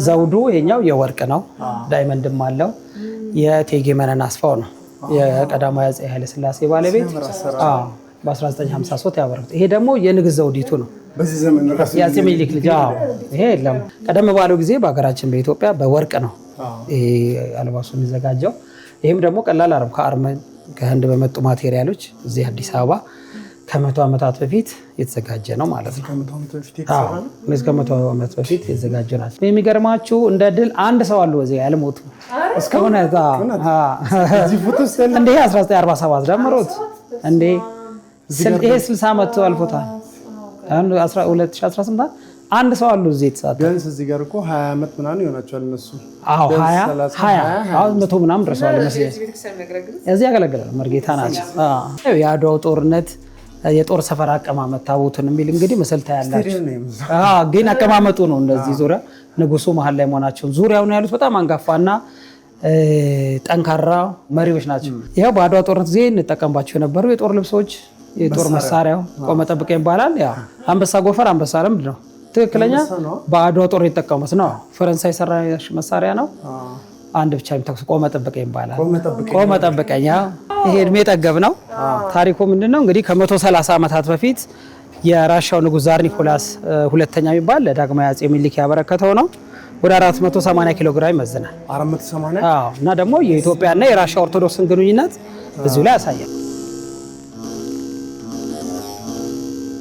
ዘውዱ ይሄኛው የወርቅ ነው ዳይመንድም አለው የቴጌ መነን አስፋው ነው የቀዳማዊ አፄ ኃይለ ሥላሴ ባለቤት በ1953 ያበረኩት ይሄ ደግሞ የንግስት ዘውዲቱ ነው በዚህ ዘመን ራስ የአፄ ምኒልክ ልጅ ይሄ የለም ቀደም ባለው ጊዜ በአገራችን በኢትዮጵያ በወርቅ ነው ይሄ አልባሱ የሚዘጋጀው ይሄም ደግሞ ቀላል አረብ ከአርመን ከህንድ በመጡ ማቴሪያሎች እዚህ አዲስ አበባ ከመቶ ዓመታት በፊት የተዘጋጀ ነው ማለት ነው ከመቶ ዓመት በፊት የተሰራ ነው እነዚህ ከመቶ ዓመት በፊት የተዘጋጀ ናቸው የሚገርማችሁ እንደ ድል አንድ ሰው አሉ እዚህ ያልሞቱ እስካሁን እዚህ ፎቶ ስለ እንደ 1947 ጀምሮት እንደ ይሄ 60 ዓመት አልፎታል አሁን 2018 አንድ ሰው አሉ እዚህ የተሳተፉ ቢያንስ እዚህ ጋር እኮ 20 ዓመት ምናምን ይሆናቸዋል እነሱ 20 አሁን መቶ ምናምን ድረሰዋል መስለኝ እዚህ ያገለግላል መርጌታ ናቸው የአድዋው ጦርነት የጦር ሰፈር አቀማመጥ ታቦቱን የሚል እንግዲህ መሰልታ ያላችሁ ግን አቀማመጡ ነው እንደዚህ ዙሪያ ንጉሱ መሃል ላይ መሆናቸው ዙሪያውን ያሉት በጣም አንጋፋና ጠንካራ መሪዎች ናቸው ይሄው በአድዋ ጦርነት ጊዜ እንጠቀምባቸው የነበሩ የጦር ልብሶች የጦር መሳሪያው ቆመ ጠብቀ ይባላል ያ አንበሳ ጎፈር አንበሳ ለምድ ነው ትክክለኛ በአድዋ ጦር የተጠቀሙት ነው ፈረንሳይ ሰራ መሳሪያ ነው አንድ ብቻ የሚተኩስ ቆመ ጠብቀ ይባላል ቆመ ጠብቀኛ ይሄ እድሜ ጠገብ ነው ታሪኩ ምንድነው እንግዲህ ከ130 ዓመታት በፊት የራሻው ንጉስ ዛር ኒኮላስ ሁለተኛ የሚባል ለዳግማዊ አፄ ምኒልክ ያበረከተው ነው ወደ 480 ኪሎ ግራም ይመዝናል 480 እና ደግሞ የኢትዮጵያና የራሻ ኦርቶዶክስን ግንኙነት እዚሁ ላይ ያሳያል